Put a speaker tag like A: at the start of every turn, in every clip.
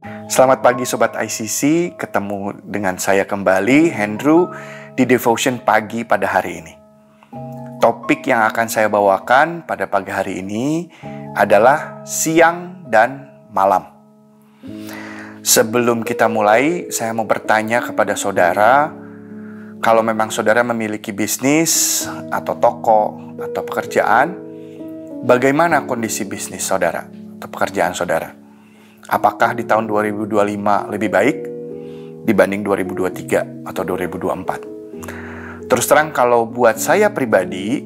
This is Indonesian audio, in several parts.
A: Selamat pagi Sobat ICC, ketemu dengan saya kembali, Andrew, di Devotion Pagi pada hari ini. Topik yang akan saya bawakan pada pagi hari ini adalah siang dan malam. Sebelum kita mulai, saya mau bertanya kepada saudara, kalau memang saudara memiliki bisnis atau toko atau pekerjaan, bagaimana kondisi bisnis saudara atau pekerjaan saudara? Apakah di tahun 2025 lebih baik dibanding 2023 atau 2024? Terus terang kalau buat saya pribadi,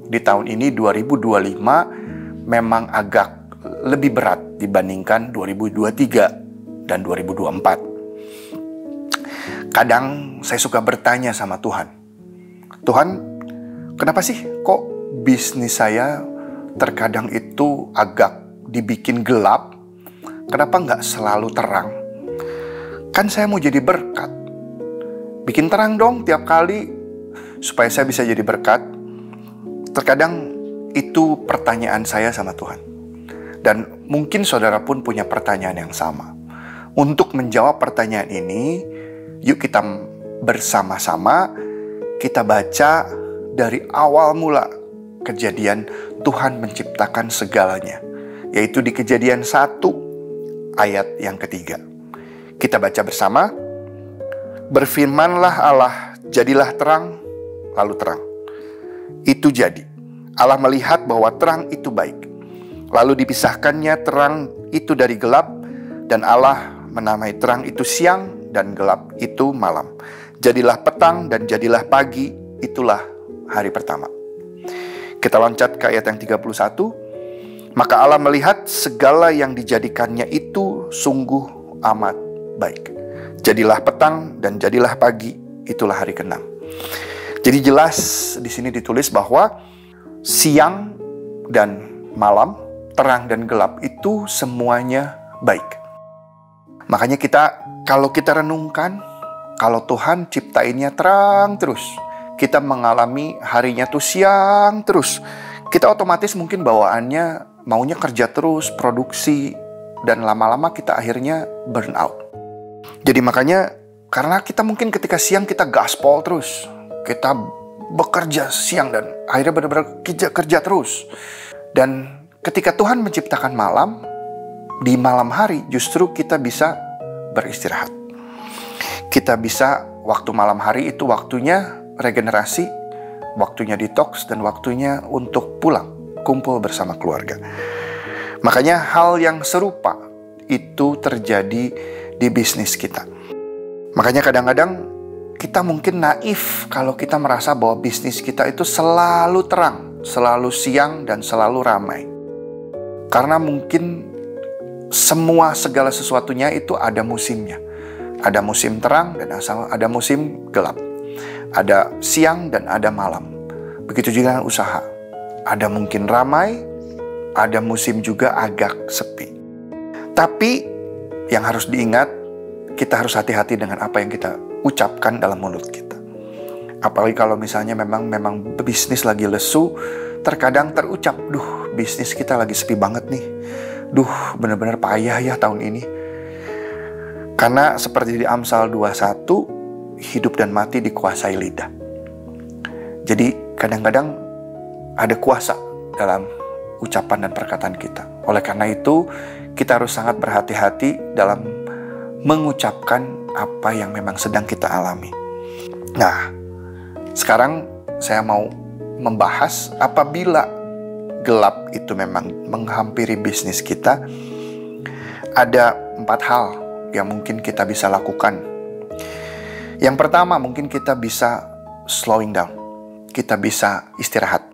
A: di tahun ini 2025 memang agak lebih berat dibandingkan 2023 dan 2024. Kadang saya suka bertanya sama Tuhan, Tuhan, kenapa sih kok bisnis saya terkadang itu agak dibikin gelap? Kenapa nggak selalu terang? Kan saya mau jadi berkat. Bikin terang dong tiap kali supaya saya bisa jadi berkat. Terkadang itu pertanyaan saya sama Tuhan. Dan mungkin saudara pun punya pertanyaan yang sama. Untuk menjawab pertanyaan ini, yuk kita bersama-sama kita baca dari awal mula kejadian Tuhan menciptakan segalanya. Yaitu di Kejadian 1 ayat yang ketiga. Kita baca bersama. Berfirmanlah Allah, jadilah terang, lalu terang. Itu jadi. Allah melihat bahwa terang itu baik. Lalu dipisahkannya terang itu dari gelap, dan Allah menamai terang itu siang, dan gelap itu malam. Jadilah petang dan jadilah pagi, itulah hari pertama. Kita loncat ke ayat yang 31. Maka Allah melihat segala yang dijadikannya itu sungguh amat baik. Jadilah petang dan jadilah pagi, itulah hari ke-6. Jadi jelas di sini ditulis bahwa siang dan malam, terang dan gelap itu semuanya baik. Makanya kalau kita renungkan, kalau Tuhan ciptainnya terang terus, kita mengalami harinya tuh siang terus, kita otomatis mungkin bawaannya maunya kerja terus, produksi, dan lama-lama kita akhirnya burn out. Jadi makanya, karena kita mungkin ketika siang kita gaspol terus, kita bekerja siang dan akhirnya benar-benar kerja terus. Dan ketika Tuhan menciptakan malam, di malam hari justru kita bisa beristirahat. Kita bisa, waktu malam hari itu waktunya regenerasi, waktunya detox, dan waktunya untuk pulang, kumpul bersama keluarga. Makanya hal yang serupa itu terjadi di bisnis kita. Makanya kadang-kadang kita mungkin naif kalau kita merasa bahwa bisnis kita itu selalu terang, selalu siang, dan selalu ramai. Karena mungkin segala sesuatunya itu ada musimnya. Ada musim terang dan ada musim gelap. Ada siang dan ada malam. Begitu juga dengan usaha. Ada mungkin ramai, ada musim juga agak sepi. Tapi yang harus diingat, kita harus hati-hati dengan apa yang kita ucapkan dalam mulut kita. Apalagi kalau misalnya memang bisnis lagi lesu, terkadang terucap, duh bisnis kita lagi sepi banget nih. Duh benar-benar payah ya tahun ini. Karena seperti di Amsal 21, hidup dan mati dikuasai lidah. Jadi kadang-kadang ada kuasa dalam ucapan dan perkataan kita. Oleh karena itu, kita harus sangat berhati-hati dalam mengucapkan apa yang memang sedang kita alami. Nah, sekarang saya mau membahas apabila gelap itu memang menghampiri bisnis kita, ada 4 hal yang mungkin kita bisa lakukan. Yang pertama, mungkin kita bisa slowing down. Kita bisa istirahat.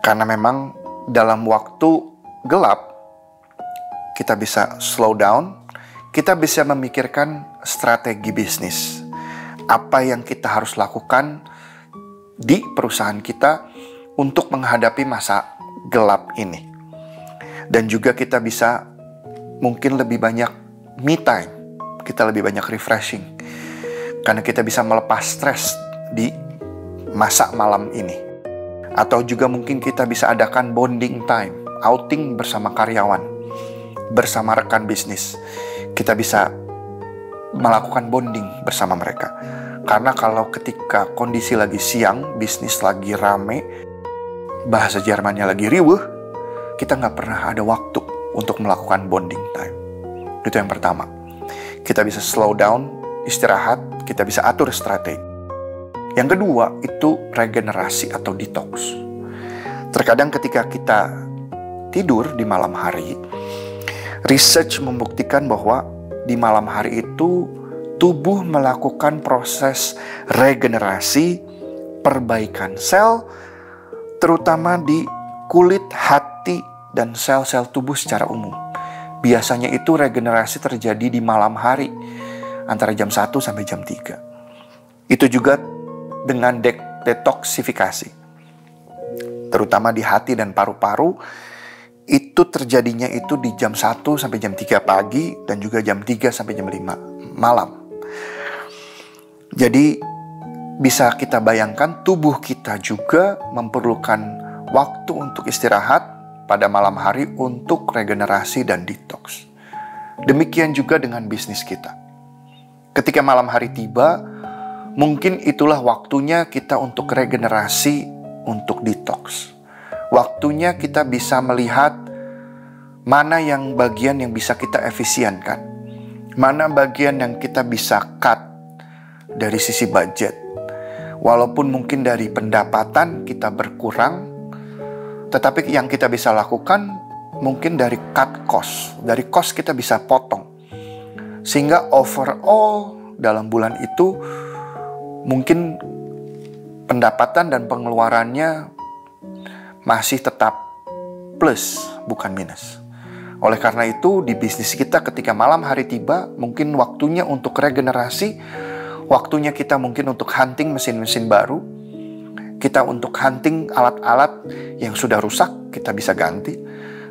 A: Karena memang dalam waktu gelap, kita bisa slow down, kita bisa memikirkan strategi bisnis. Apa yang kita harus lakukan di perusahaan kita untuk menghadapi masa gelap ini. Dan juga kita bisa mungkin lebih banyak me time, kita lebih banyak refreshing. Karena kita bisa melepas stres di masa malam ini. Atau juga mungkin kita bisa adakan bonding time, outing bersama karyawan. bersama rekan bisnis. Kita bisa melakukan bonding bersama mereka. Karena kalau ketika kondisi lagi siang, bisnis lagi rame, bahasa Jermannya lagi riuh, kita nggak pernah ada waktu untuk melakukan bonding time. Itu yang pertama. Kita bisa slow down, istirahat, kita bisa atur strategi. Yang kedua, itu regenerasi atau detox. Terkadang ketika kita tidur di malam hari, research membuktikan bahwa di malam hari itu tubuh melakukan proses regenerasi, perbaikan sel, terutama di kulit, hati, dan sel-sel tubuh secara umum. Biasanya itu regenerasi terjadi di malam hari, antara jam 1 sampai jam 3. Itu juga dengan detoksifikasi. Terutama di hati dan paru-paru, itu terjadinya itu di jam 1 sampai jam 3 pagi, dan juga jam 3 sampai jam 5 malam. Jadi bisa kita bayangkan tubuh kita juga memerlukan waktu untuk istirahat pada malam hari untuk regenerasi dan detox. Demikian juga dengan bisnis kita. Ketika malam hari tiba, mungkin itulah waktunya kita untuk regenerasi, untuk detox. Waktunya kita bisa melihat mana yang bagian yang bisa kita efisienkan, mana bagian yang kita bisa cut dari sisi budget. Walaupun mungkin dari pendapatan kita berkurang, tetapi yang kita bisa lakukan mungkin dari cut cost. Dari cost kita bisa potong. Sehingga overall dalam bulan itu mungkin pendapatan dan pengeluarannya masih tetap plus, bukan minus. Oleh karena itu di bisnis kita ketika malam hari tiba, mungkin waktunya untuk regenerasi, waktunya kita mungkin untuk hunting mesin-mesin baru, kita untuk hunting alat-alat yang sudah rusak, kita bisa ganti.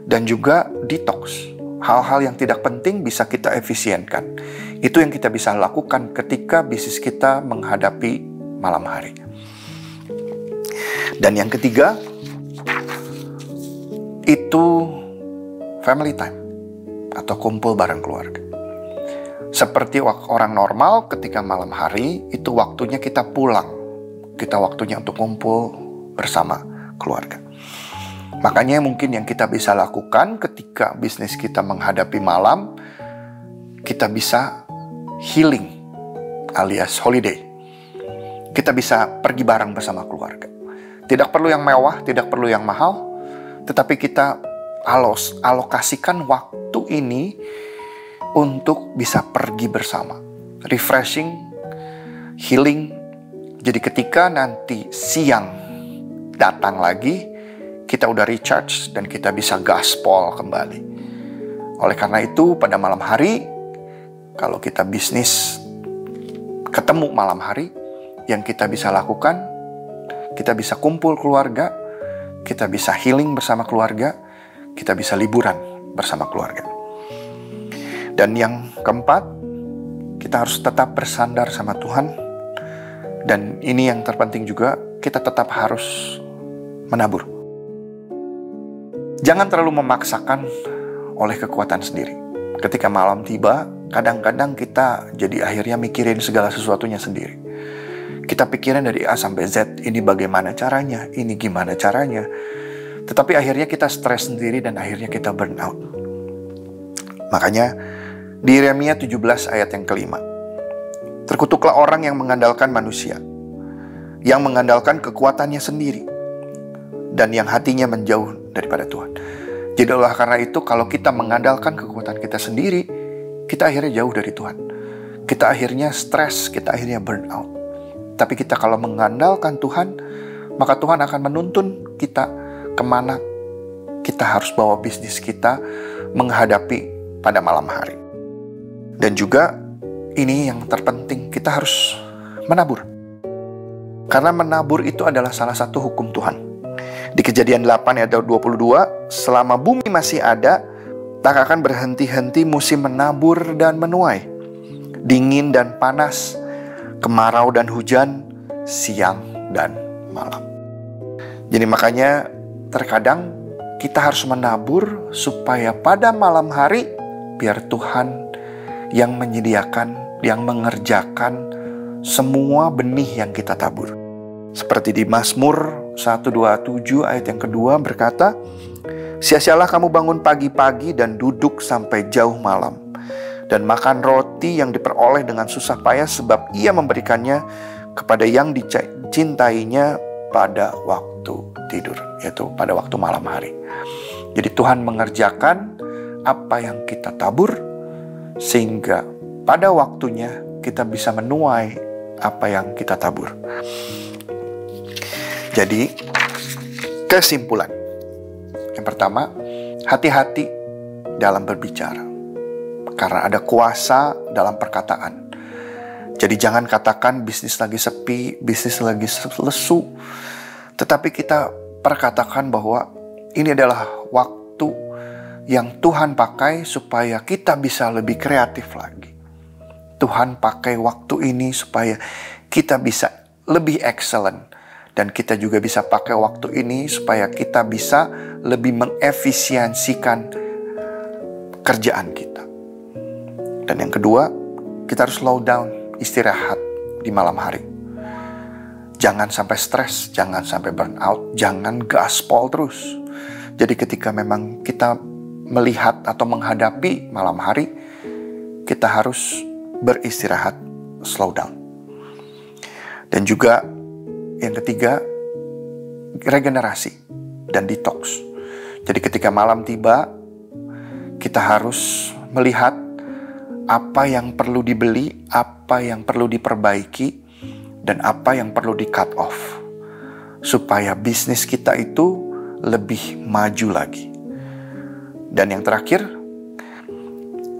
A: Dan juga detox. Hal-hal yang tidak penting bisa kita efisienkan. Itu yang kita bisa lakukan ketika bisnis kita menghadapi malam hari. Dan yang ketiga, itu family time atau kumpul bareng keluarga. Seperti orang normal ketika malam hari, itu waktunya kita pulang. Kita waktunya untuk kumpul bersama keluarga. Makanya mungkin yang kita bisa lakukan ketika bisnis kita menghadapi malam, kita bisa healing alias holiday. Kita bisa pergi bareng bersama keluarga. Tidak perlu yang mewah, tidak perlu yang mahal, tetapi kita alokasikan waktu ini untuk bisa pergi bersama. Refreshing, healing. Jadi ketika nanti siang datang lagi, kita udah recharge dan kita bisa gaspol kembali. Oleh karena itu pada malam hari, kalau kita bisnis ketemu malam hari, yang kita bisa lakukan, kita bisa kumpul keluarga, kita bisa healing bersama keluarga, kita bisa liburan bersama keluarga. Dan yang keempat, kita harus tetap bersandar sama Tuhan. Dan ini yang terpenting juga, kita tetap harus menabur. Jangan terlalu memaksakan oleh kekuatan sendiri. Ketika malam tiba, kadang-kadang kita jadi akhirnya mikirin segala sesuatunya sendiri. Kita pikirin dari A sampai Z, ini bagaimana caranya, ini gimana caranya. Tetapi akhirnya kita stres sendiri dan akhirnya kita burn out. Makanya di Yeremia 17 ayat yang kelima, terkutuklah orang yang mengandalkan manusia, yang mengandalkan kekuatannya sendiri, dan yang hatinya menjauh daripada Tuhan. Jadi oleh karena itu, kalau kita mengandalkan kekuatan kita sendiri, kita akhirnya jauh dari Tuhan. Kita akhirnya stres, kita akhirnya burn out. Tapi kita kalau mengandalkan Tuhan, maka Tuhan akan menuntun kita kemana kita harus bawa bisnis kita menghadapi pada malam hari. Dan juga ini yang terpenting, kita harus menabur. Karena menabur itu adalah salah satu hukum Tuhan. Di Kejadian 8 ayat 22, selama bumi masih ada, tak akan berhenti-henti musim menabur dan menuai, dingin dan panas, kemarau dan hujan, siang dan malam. Jadi makanya terkadang kita harus menabur supaya pada malam hari biar Tuhan yang menyediakan, yang mengerjakan semua benih yang kita tabur. Seperti di Mazmur 127 ayat yang kedua berkata, "Sia-sialah kamu bangun pagi-pagi dan duduk sampai jauh malam, dan makan roti yang diperoleh dengan susah payah, sebab ia memberikannya kepada yang dicintainya pada waktu tidur," yaitu pada waktu malam hari. Jadi Tuhan mengerjakan apa yang kita tabur, sehingga pada waktunya kita bisa menuai apa yang kita tabur. Jadi, kesimpulan. Yang pertama, hati-hati dalam berbicara. Karena ada kuasa dalam perkataan. Jadi jangan katakan bisnis lagi sepi, bisnis lagi lesu. Tetapi kita perkatakan bahwa ini adalah waktu yang Tuhan pakai supaya kita bisa lebih kreatif lagi. Tuhan pakai waktu ini supaya kita bisa lebih excellent. Dan kita juga bisa pakai waktu ini supaya kita bisa lebih mengefisiensikan kerjaan kita. Dan yang kedua, kita harus slow down, istirahat di malam hari. Jangan sampai stres, jangan sampai burn out, jangan gaspol terus. Jadi ketika memang kita melihat atau menghadapi malam hari, kita harus beristirahat, slow down. Dan juga yang ketiga, regenerasi dan detox. Jadi ketika malam tiba, kita harus melihat apa yang perlu dibeli, apa yang perlu diperbaiki, dan apa yang perlu di cut off. Supaya bisnis kita itu lebih maju lagi. Dan yang terakhir,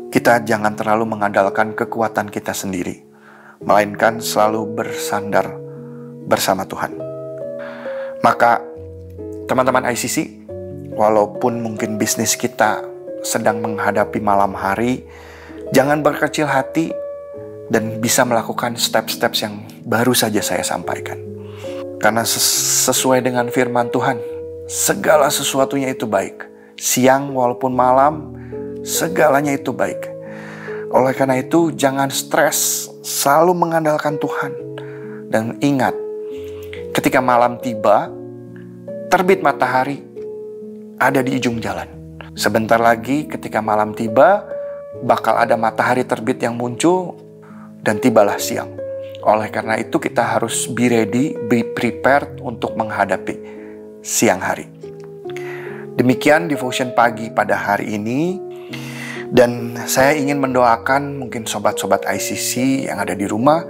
A: kita jangan terlalu mengandalkan kekuatan kita sendiri, melainkan selalu bersandar bersama Tuhan. Maka teman-teman ICC, walaupun mungkin bisnis kita sedang menghadapi malam hari, jangan berkecil hati dan bisa melakukan steps-steps yang baru saja saya sampaikan. Karena sesuai dengan firman Tuhan, segala sesuatunya itu baik. Siang walaupun malam, segalanya itu baik. Oleh karena itu, jangan stres, selalu mengandalkan Tuhan. Dan ingat, ketika malam tiba, terbit matahari ada di ujung jalan. Sebentar lagi ketika malam tiba, bakal ada matahari terbit yang muncul dan tibalah siang. Oleh karena itu kita harus be ready, be prepared untuk menghadapi siang hari. Demikian devotion pagi pada hari ini. Dan saya ingin mendoakan mungkin sobat-sobat ICC yang ada di rumah,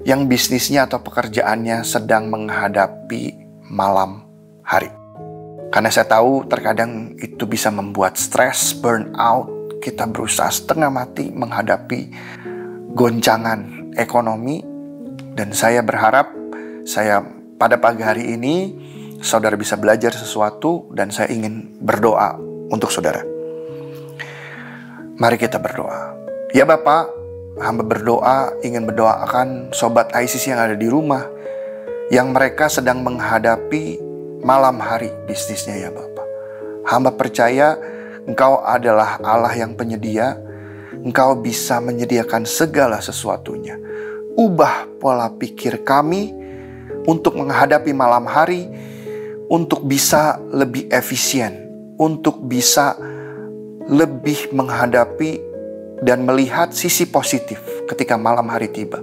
A: yang bisnisnya atau pekerjaannya sedang menghadapi malam hari. Karena saya tahu terkadang itu bisa membuat stres, burn out. Kita berusaha setengah mati menghadapi goncangan ekonomi. Dan saya berharap pada pagi hari ini saudara bisa belajar sesuatu, dan saya ingin berdoa untuk saudara. Mari kita berdoa. Ya Bapak, hamba berdoa, ingin mendoakan sobat ICC yang ada di rumah, yang mereka sedang menghadapi malam hari bisnisnya ya Bapak. Hamba percaya Engkau adalah Allah yang penyedia. Engkau bisa menyediakan segala sesuatunya. Ubah pola pikir kami untuk menghadapi malam hari, untuk bisa lebih efisien, untuk bisa lebih menghadapi dan melihat sisi positif ketika malam hari tiba.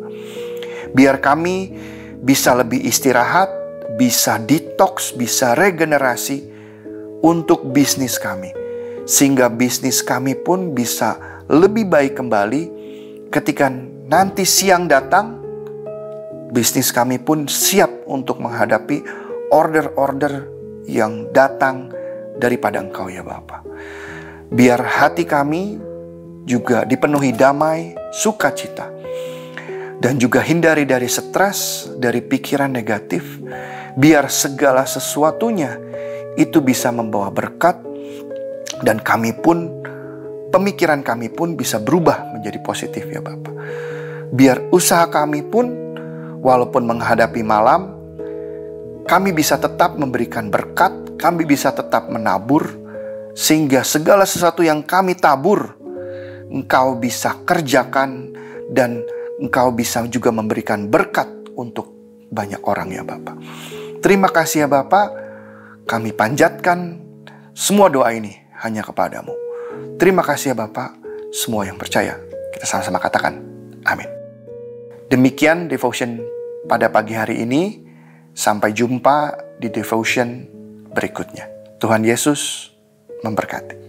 A: Biar kami bisa lebih istirahat, bisa detox, bisa regenerasi untuk bisnis kami. Sehingga bisnis kami pun bisa lebih baik kembali ketika nanti siang datang. Bisnis kami pun siap untuk menghadapi order-order yang datang daripada Engkau ya Bapa. Biar hati kami juga dipenuhi damai, sukacita. Dan juga hindari dari stres, dari pikiran negatif. Biar segala sesuatunya itu bisa membawa berkat. Dan kami pun, pemikiran kami pun bisa berubah menjadi positif ya Bapak. Biar usaha kami pun, walaupun menghadapi malam, kami bisa tetap memberikan berkat kami bisa tetap menabur, sehingga segala sesuatu yang kami tabur, Engkau bisa kerjakan, dan Engkau bisa juga memberikan berkat untuk banyak orang ya Bapa. Terima kasih ya Bapa, kami panjatkan semua doa ini hanya kepadamu. Terima kasih ya Bapa, semua yang percaya, kita sama-sama katakan, amin. Demikian devotion pada pagi hari ini. Sampai jumpa di devotion berikutnya. Tuhan Yesus memberkati.